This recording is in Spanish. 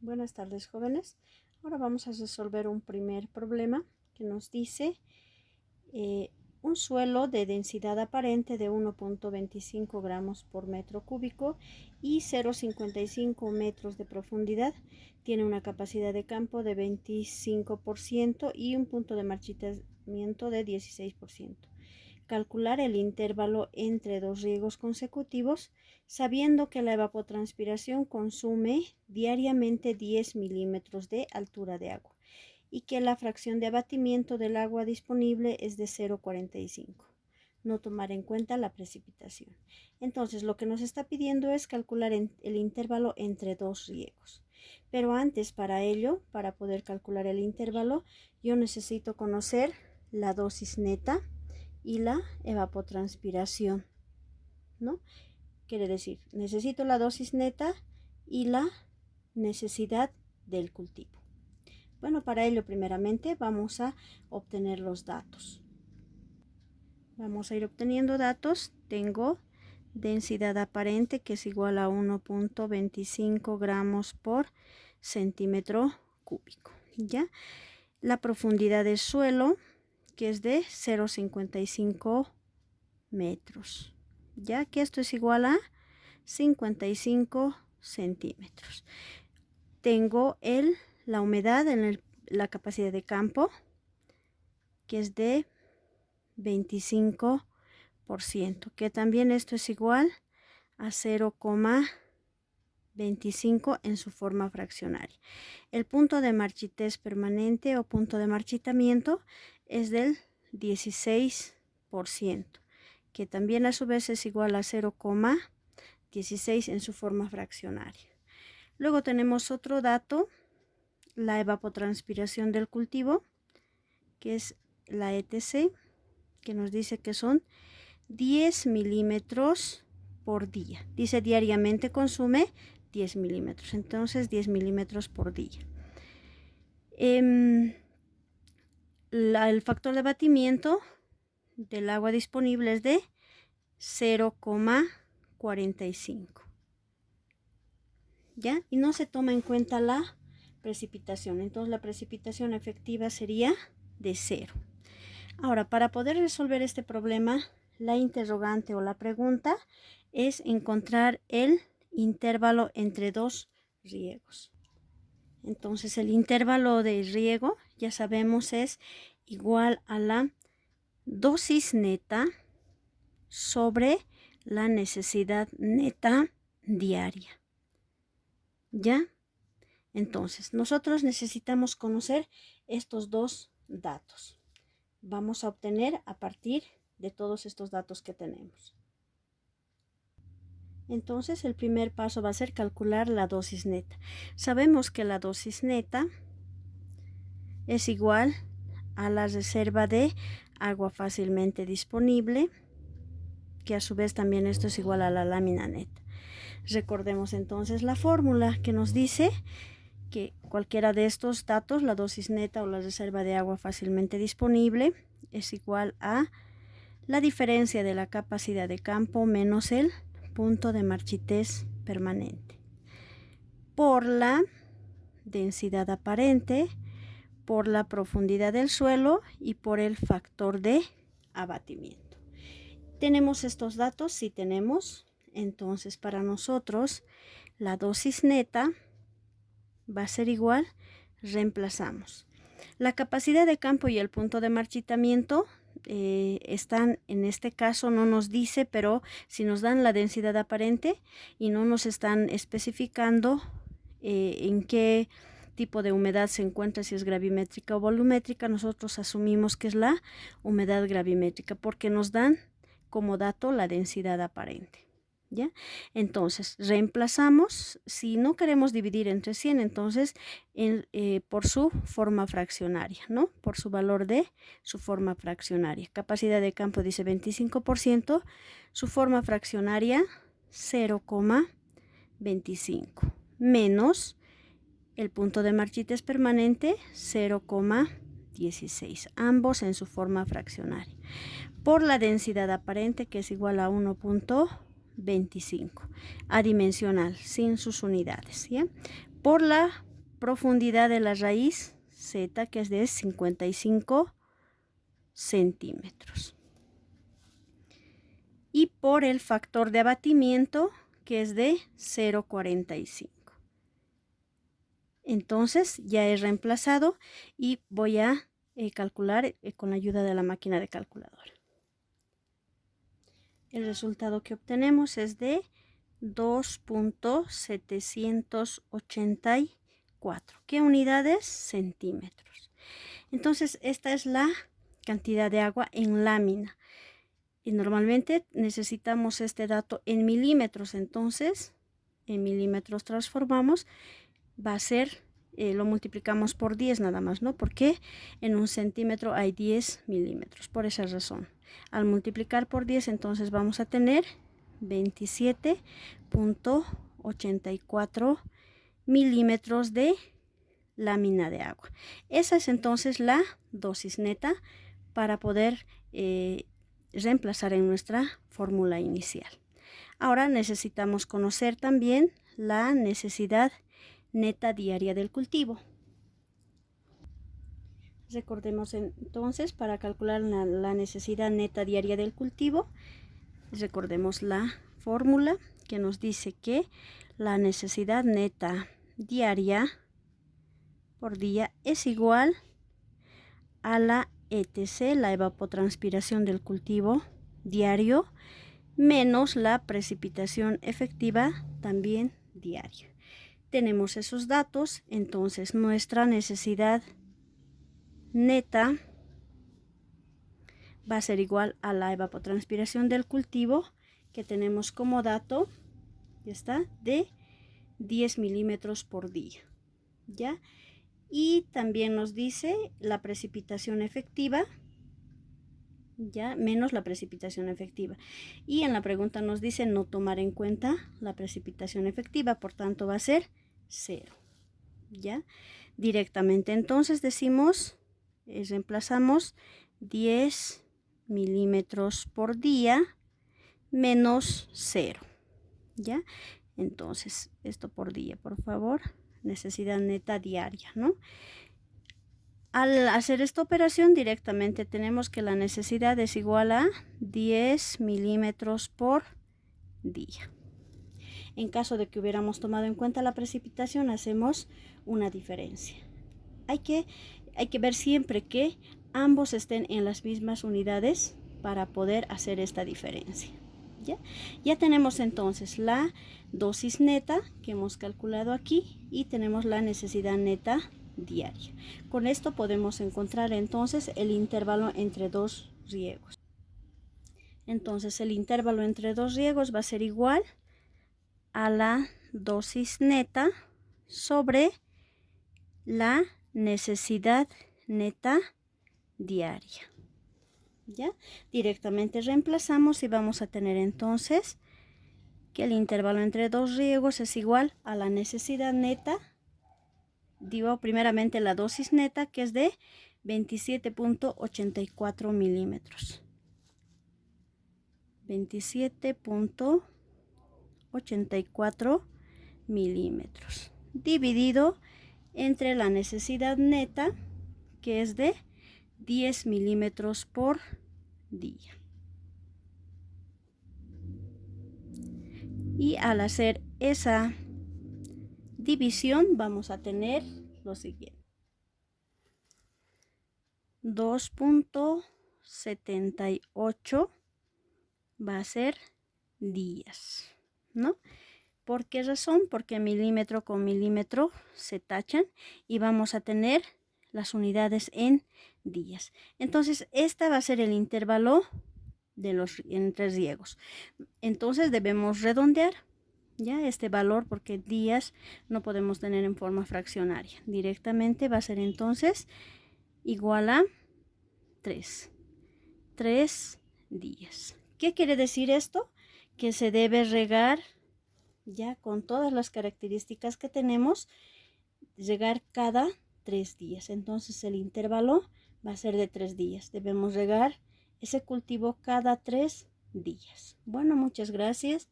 Buenas tardes, jóvenes. Ahora vamos a resolver un primer problema que nos dice un suelo de densidad aparente de 1.25 gramos por metro cúbico y 0,55 metros de profundidad. Tiene una capacidad de campo de 25% y un punto de marchitamiento de 16%. Calcular el intervalo entre dos riegos consecutivos, sabiendo que la evapotranspiración consume diariamente 10 milímetros de altura de agua y que la fracción de abatimiento del agua disponible es de 0,45. No tomar en cuenta la precipitación. Entonces, lo que nos está pidiendo es calcular el intervalo entre dos riegos. Pero antes, para ello, para poder calcular el intervalo, yo necesito conocer la dosis neta y la evapotranspiración, ¿no? Quiere decir, necesito la dosis neta y la necesidad del cultivo. Bueno, para ello primeramente vamos a obtener los datos. Vamos a ir obteniendo datos. Tengo densidad aparente que es igual a 1.25 gramos por centímetro cúbico, ¿ya? La profundidad del suelo que es de 0,55 metros, ya que esto es igual a 55 centímetros. Tengo la humedad en la capacidad de campo, que es de 25%, que también esto es igual a 0,25 en su forma fraccionaria. El punto de marchitez permanente o punto de marchitamiento es del 16%, que también a su vez es igual a 0,16 en su forma fraccionaria. Luego tenemos otro dato, la evapotranspiración del cultivo, que es la ETC, que nos dice que son 10 milímetros por día. Dice diariamente consume 10 milímetros, entonces 10 milímetros por día. El factor de abatimiento del agua disponible es de 0,45, ¿ya? Y no se toma en cuenta la precipitación, entonces la precipitación efectiva sería de 0. Ahora, para poder resolver este problema, la interrogante o la pregunta es encontrar el intervalo entre dos riegos. Entonces, el intervalo de riego, ya sabemos, es igual a la dosis neta sobre la necesidad neta diaria, ¿ya? Entonces, nosotros necesitamos conocer estos dos datos. Vamos a obtener a partir de todos estos datos que tenemos. Entonces, el primer paso va a ser calcular la dosis neta. Sabemos que la dosis neta es igual a la reserva de agua fácilmente disponible, que a su vez también esto es igual a la lámina neta. Recordemos entonces la fórmula que nos dice que cualquiera de estos datos, la dosis neta o la reserva de agua fácilmente disponible, es igual a la diferencia de la capacidad de campo menos el punto de marchitez permanente por la densidad aparente, por la profundidad del suelo y por el factor de abatimiento. ¿Tenemos estos datos? Sí tenemos. Entonces, para nosotros, la dosis neta va a ser igual, reemplazamos. La capacidad de campo y el punto de marchitamiento están, en este caso no nos dice, pero si nos dan la densidad aparente y no nos están especificando en qué tipo de humedad se encuentra, si es gravimétrica o volumétrica, nosotros asumimos que es la humedad gravimétrica porque nos dan como dato la densidad aparente, ¿ya? Entonces, reemplazamos, si no queremos dividir entre 100, entonces por su forma fraccionaria, ¿no? Por su valor de su forma fraccionaria. Capacidad de campo dice 25%, su forma fraccionaria 0,25, menos el punto de marchitez permanente 0,16, ambos en su forma fraccionaria, por la densidad aparente que es igual a 1.25, adimensional, sin sus unidades, ¿ya? Por la profundidad de la raíz Z, que es de 55 centímetros. Y por el factor de abatimiento, que es de 0,45. Entonces ya he reemplazado y voy a calcular con la ayuda de la máquina de calculadora. El resultado que obtenemos es de 2.784. ¿Qué unidades? Centímetros. Entonces esta es la cantidad de agua en lámina. Y normalmente necesitamos este dato en milímetros. Entonces en milímetros transformamos. Va a ser, lo multiplicamos por 10 nada más, ¿no? Porque en un centímetro hay 10 milímetros. Por esa razón. Al multiplicar por 10, entonces vamos a tener 27.84 milímetros de lámina de agua. Esa es entonces la dosis neta para poder reemplazar en nuestra fórmula inicial. Ahora necesitamos conocer también la necesidad neta diaria del cultivo. Recordemos entonces, para calcular la necesidad neta diaria del cultivo, recordemos la fórmula que nos dice que la necesidad neta diaria por día es igual a la ETC, la evapotranspiración del cultivo diario, menos la precipitación efectiva también diaria. Tenemos esos datos, entonces nuestra necesidad neta va a ser igual a la evapotranspiración del cultivo que tenemos como dato, ya está, de 10 milímetros por día, ¿ya? Y también nos dice la precipitación efectiva, ya, menos la precipitación efectiva. Y en la pregunta nos dice no tomar en cuenta la precipitación efectiva, por tanto va a ser 0, ¿ya? Directamente entonces decimos, reemplazamos 10 milímetros por día menos 0, ¿ya? Entonces, esto por día, por favor, necesidad neta diaria, ¿no? Al hacer esta operación directamente tenemos que la necesidad es igual a 10 milímetros por día. En caso de que hubiéramos tomado en cuenta la precipitación, hacemos una diferencia. Hay que ver siempre que ambos estén en las mismas unidades para poder hacer esta diferencia. Ya tenemos entonces la dosis neta que hemos calculado aquí y tenemos la necesidad neta diaria. Con esto podemos encontrar entonces el intervalo entre dos riegos. Entonces el intervalo entre dos riegos va a ser igual a la dosis neta sobre la necesidad neta diaria. ¿Ya? Directamente reemplazamos y vamos a tener entonces que el intervalo entre dos riegos es igual a la necesidad neta, digo primeramente la dosis neta, que es de 27.84 milímetros. 27.84 milímetros dividido entre la necesidad neta, que es de 10 milímetros por día. Y al hacer esa división vamos a tener lo siguiente: 2.78 va a ser días, ¿no? ¿Por qué razón? Porque milímetro con milímetro se tachan y vamos a tener las unidades en días. Entonces, esta va a ser el intervalo de los entre riegos. Entonces, debemos redondear ya este valor porque días no podemos tener en forma fraccionaria. Directamente va a ser entonces igual a 3 días. ¿Qué quiere decir esto? Que se debe regar ya con todas las características que tenemos, regar cada 3 días. Entonces el intervalo va a ser de 3 días. Debemos regar ese cultivo cada 3 días. Bueno, muchas gracias.